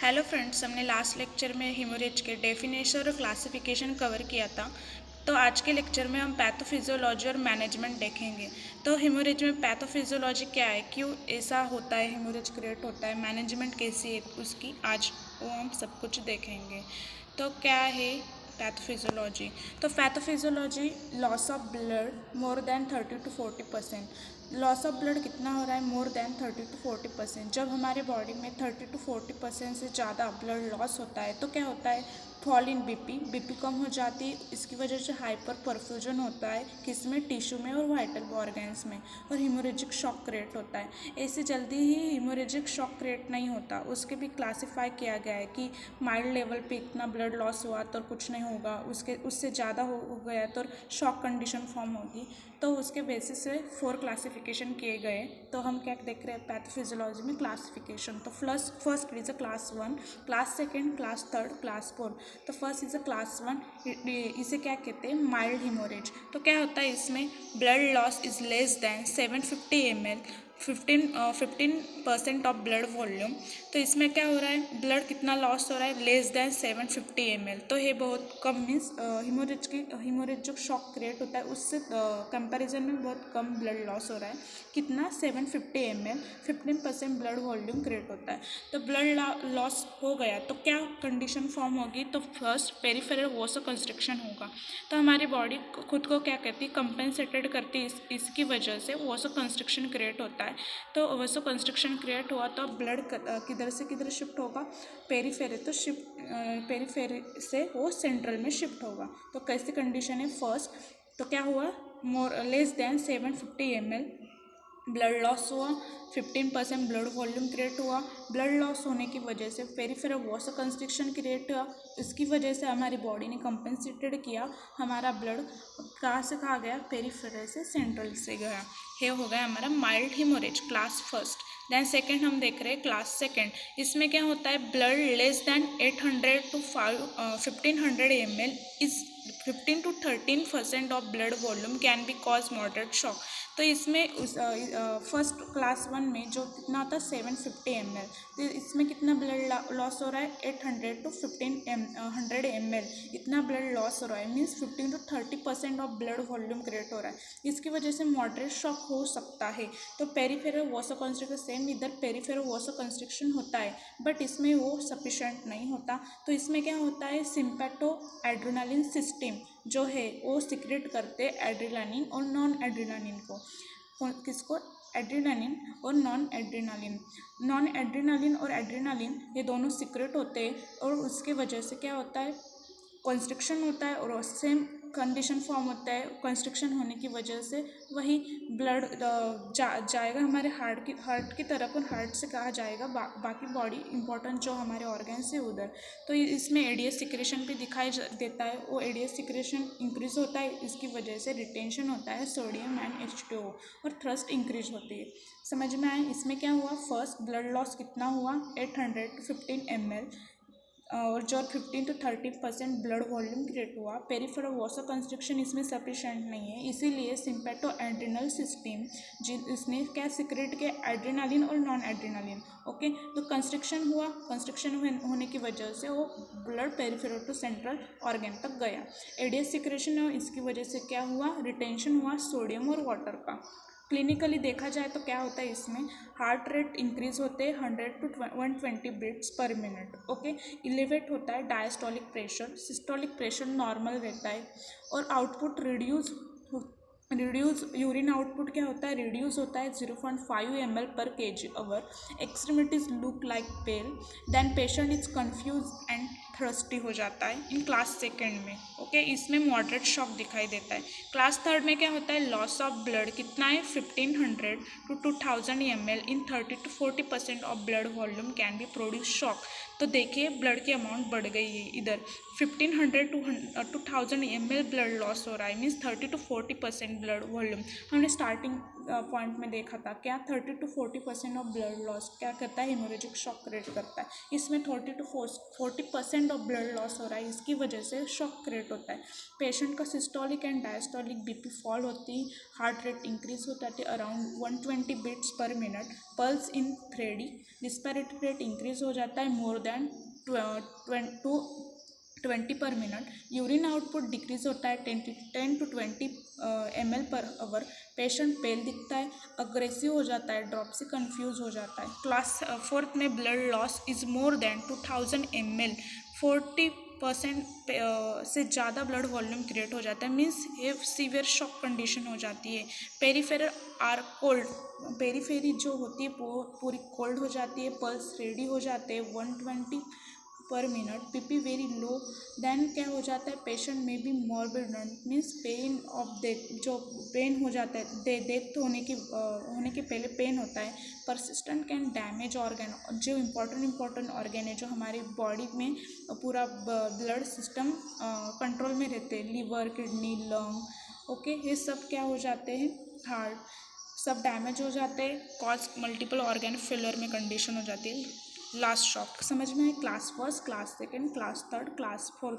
Hello friends, हमने last lecture में haemorrhage के डेफिनेशन और क्लासिफिकेशन कवर किया था। तो आज के लेक्चर में हम पैथोफिजियोलॉजी और मैनेजमेंट देखेंगे। तो हेमोरेज में पैथोफिजियोलॉजी क्या है, क्यों ऐसा होता है, हेमोरेज क्रिएट होता है, मैनेजमेंट कैसी है उसकी आज वो हम सब कुछ देखेंगे। तो क्या है पैथोफिजियोलॉजी? तो pathophysiology loss of blood more than 30 to 40%। Loss of blood कितना हो रहा है? More than 30 to 40%। जब हमारे बॉडी में 30 to 40% से ज़्यादा ब्लड लॉस होता है तो क्या होता है? फॉल इन बीपी कम हो जाती है। इसकी वजह से हाइपर परफ्यूजन होता है, किसमें? टिश्यू में और वाइटल ऑर्गन्स में। और हीमोरेजिक शॉक क्रिएट होता है। ऐसे जल्दी ही हीमोरेजिक शॉक क्रिएट नहीं होता, उसके भी क्लासीफाई किया गया है कि माइल्ड लेवल पे इतना ब्लड लॉस हुआ तो कुछ नहीं होगा, उससे ज़्यादा हो गया तो शॉक कंडीशन फॉर्म होगी। तो उसके बेसिस से 4 क्लासिफिकेशन किए गए। तो हम क्या देख रहे हैं पैथोफिजियोलॉजी में? क्लासिफिकेशन। तो first is a class 1, class 2, class 3, class 4। तो फर्स्ट इज अ क्लास 1, इसे क्या कहते हैं? Mild haemorrhage. तो क्या होता है इसमें? Blood loss is less than 750 ml, 15% of blood volume. तो इसमें क्या हो रहा है? ब्लड कितना लॉस हो रहा है? Less than 750 ml। तो ये बहुत कम मीन्स हीमोरेज जो शॉक क्रिएट होता है उससे कंपैरिजन में बहुत कम ब्लड लॉस हो रहा है। कितना? 750 ml, 15% ब्लड वॉल्यूम क्रिएट होता है। तो ब्लड लॉस हो गया तो क्या कंडीशन फॉर्म होगी? तो फर्स्ट पेरिफेरल वॉसोकंस्ट्रिक्शन होगा। तो हमारी बॉडी खुद को क्या कहती है? कंपेंसेटेड करती है। इसकी वजह से वॉसोकंस्ट्रिक्शन क्रिएट होता है। तो वॉसोकंस्ट्रिक्शन क्रिएट हुआ तो ब्लड किधर से किधर शिफ्ट होगा? पेरीफेरी। तो पेरीफेरी से वो सेंट्रल में शिफ्ट होगा। तो कैसी कंडीशन है? फर्स्ट तो क्या हुआ? More less than 750 ml blood loss हुआ, 15% ब्लड वॉल्यूम क्रिएट हुआ। ब्लड लॉस होने की वजह से पेरिफेरल वॉसोकंस्ट्रिक्शन क्रिएट हुआ। इसकी वजह से हमारी बॉडी ने कंपेंसेटेड किया, हमारा ब्लड कहाँ से कहाँ गया? पेरिफेरल से सेंट्रल से गया। ये हो गया हमारा mild haemorrhage, class first. Then second हम देख रहे हैं क्लास सेकेंड। इसमें क्या होता है? Blood less than 800 to 1500 ml is 15 to 13% of blood volume can be cause moderate shock. तो इसमें फर्स्ट क्लास 1 में जो कितना होता है? 750 ml। तो इसमें कितना ब्लड लॉस हो रहा है? 800 to 1500 ml इतना ब्लड लॉस हो रहा है। Means 15 to 30% of blood volume create हो रहा है। इसकी वजह से मॉडरेट शॉक हो सकता है। तो पेरिफेरल वॉसोकंस्ट्रिक्शन सेम, इधर पेरिफेरल वॉसोकंस्ट्रिक्शन होता है बट इसमें वो सफिशेंट नहीं होता। तो इसमें क्या होता है? सिंपैथो एड्रेनालिन सिस्टम जो है वो सिक्रेट करते एड्रेनालिन और नॉन एड्रेनालिन को। किसको? एड्रेनालिन और नॉन एड्रेनालिन। नॉन एड्रेनालिन और एड्रेनालिन ये दोनों सिक्रेट होते हैं और उसके वजह से क्या होता है? कंस्ट्रक्शन होता है और सेम कंडीशन फॉर्म होता है। कंस्ट्रक्शन होने की वजह से वही ब्लड जाएगा हमारे हार्ट की तरफ और हार्ट से कहा जाएगा बाकी बॉडी इंपॉर्टेंट जो हमारे ऑर्गन्स है उधर। तो इसमें एडीएस सिक्रेशन भी दिखाई देता है। वो एडीएस सिक्रेशन इंक्रीज होता है, इसकी वजह से रिटेंशन होता है सोडियम एंड H2O और थ्रस्ट इंक्रीज होती है। समझ में आए? इसमें क्या हुआ? फर्स्ट ब्लड लॉस कितना हुआ? 800 to 15 ml और जो 15 to 30% ब्लड वॉल्यूम क्रिएट हुआ। पेरिफेरल वॉसोकंस्ट्रिक्शन इसमें सफिशेंट नहीं है, इसीलिए सिंपैथो एड्रेनल सिस्टम इसने क्या सिक्रेट किया? एड्रेनालिन और नॉन एड्रेनालिन। ओके, तो कंस्ट्रिक्शन हुआ, कंस्ट्रिक्शन होने की वजह से वो blood peripheral to central organ तक गया। एडीएस सिक्रेशन है, इसकी वजह से क्या हुआ? रिटेंशन हुआ सोडियम और वाटर का। क्लिनिकली देखा जाए तो क्या होता है? इसमें हार्ट रेट इंक्रीज होते हैं 100 to 120 बीट्स पर मिनट। ओके, इलेवेट होता है diastolic pressure, systolic pressure normal रहता है और आउटपुट रिड्यूस यूरिन आउटपुट क्या होता है? रिड्यूस होता है 0.5 ml पर kg/h। Extremities look like pale, then patient is confuse and thirsty हो जाता है इन क्लास सेकेंड में। ओके, इसमें मॉडरेट शॉक दिखाई देता है। क्लास थर्ड में क्या होता है? लॉस ऑफ ब्लड कितना है? 1500 to 2000 ml in 30 to 40% of blood volume can be produce shock. तो देखिए ब्लड की अमाउंट बढ़ गई है, इधर 1500 to 2000 ml ब्लड लॉस हो रहा है, मीन्स 30 to 40% ब्लड वॉल्यूम। हमने स्टार्टिंग पॉइंट में देखा था क्या 30 to 40% ऑफ ब्लड लॉस क्या करता है, हिमोरेजिक शॉक क्रिएट करता है। इसमें 30 to 40% ऑफ ब्लड लॉस हो रहा है, इसकी वजह से शॉक क्रिएट होता है। पेशेंट का systolic and diastolic BP fall होती, हार्ट रेट इंक्रीज हो जाती है अराउंड 120 बीट्स पर minute, pulse in 3D, respiratory rate increase हो जाता है मोर देन 20 पर मिनट, यूरिन आउटपुट डिक्रीज होता है 10 to 20 ml पर आवर, पेशेंट पेल दिखता है, अग्रेसिव हो जाता है, ड्रॉपसी कंफ्यूज हो जाता है। क्लास 4 में blood loss is more than 2000 ml, 40% से ज़्यादा ब्लड वॉल्यूम क्रिएट हो जाता है, मीन्स ये सीवियर शॉक कंडीशन हो जाती है। पेरीफेरल आर कोल्ड, पेरीफेरी जो होती है वो पूरी कोल्ड हो जाती है, पल्स रेडी हो जाते हैं 120 per minute, PP very low, then क्या हो जाता है, पेशेंट में भी morbid means pain of death, जो पेन हो जाता है डेथ होने के पहले पेन होता है। परसिस्टेंट कैन डैमेज ऑर्गन, जो इम्पोर्टेंट ऑर्गन है जो हमारी बॉडी में पूरा ब्लड सिस्टम कंट्रोल में रहते हैं, लीवर, किडनी, लंग, ओके, ये सब क्या हो जाते हैं, हार्ट, सब डैमेज हो जाते हैं, कॉज मल्टीपल ऑर्गन फेलियर में कंडीशन हो जाती है। लास्ट शॉक समझ में है, class first, class second, class third, class fourth,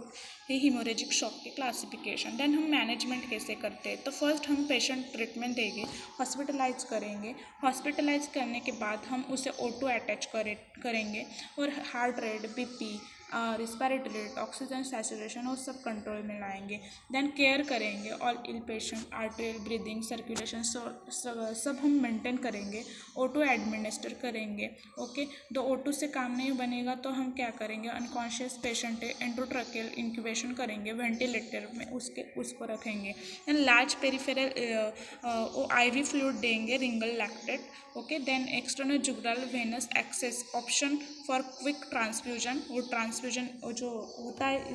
ये हीमोरेजिक शॉक की क्लासिफिकेशन। देन हम मैनेजमेंट कैसे करते हैं, तो फर्स्ट हम पेशेंट ट्रीटमेंट देंगे, हॉस्पिटलाइज करेंगे, हॉस्पिटलाइज करने के बाद हम उसे O2 अटैच करेंगे और heart rate, BP, respiratory rate, oxygen saturation और सब कंट्रोल में लाएंगे। देन केयर करेंगे all ill patient, arterial breathing, circulation सब हम मेंटेन करेंगे, O2 एडमिनिस्टर करेंगे, ओके। तो O2 से काम नहीं बनेगा तो हम क्या करेंगे, अनकॉन्शियस पेशेंट है, एंडोट्रैकियल इंक्यूबेशन करेंगे, वेंटिलेटर में उसको रखेंगे। Then large peripheral IV fluid देंगे, Ringer lactate, okay. Then external jugular venous access option for quick transfusion, वो ट्रांसफ्यूजन जो होता है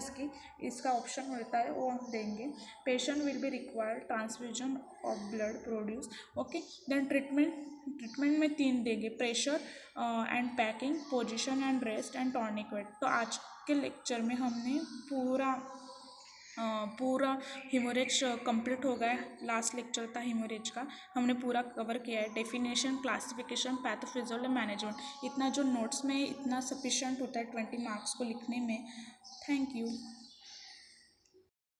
इसका ऑप्शन होता है वो हम देंगे। Patient will be required transfusion of blood produce, okay. Then treatment में 3 देंगे, pressure and packing, position and rest and tonic wait. तो आज के लेक्चर में हमने पूरा हिमोरेज कंप्लीट हो गया, लास्ट लेक्चर था हिमोरेज का, हमने पूरा कवर किया है, डेफिनेशन, क्लासिफिकेशन, पैथोफिजियोलॉजी, मैनेजमेंट। इतना जो नोट्स में इतना सफिशिएंट होता है 20 मार्क्स को लिखने में। Thank you.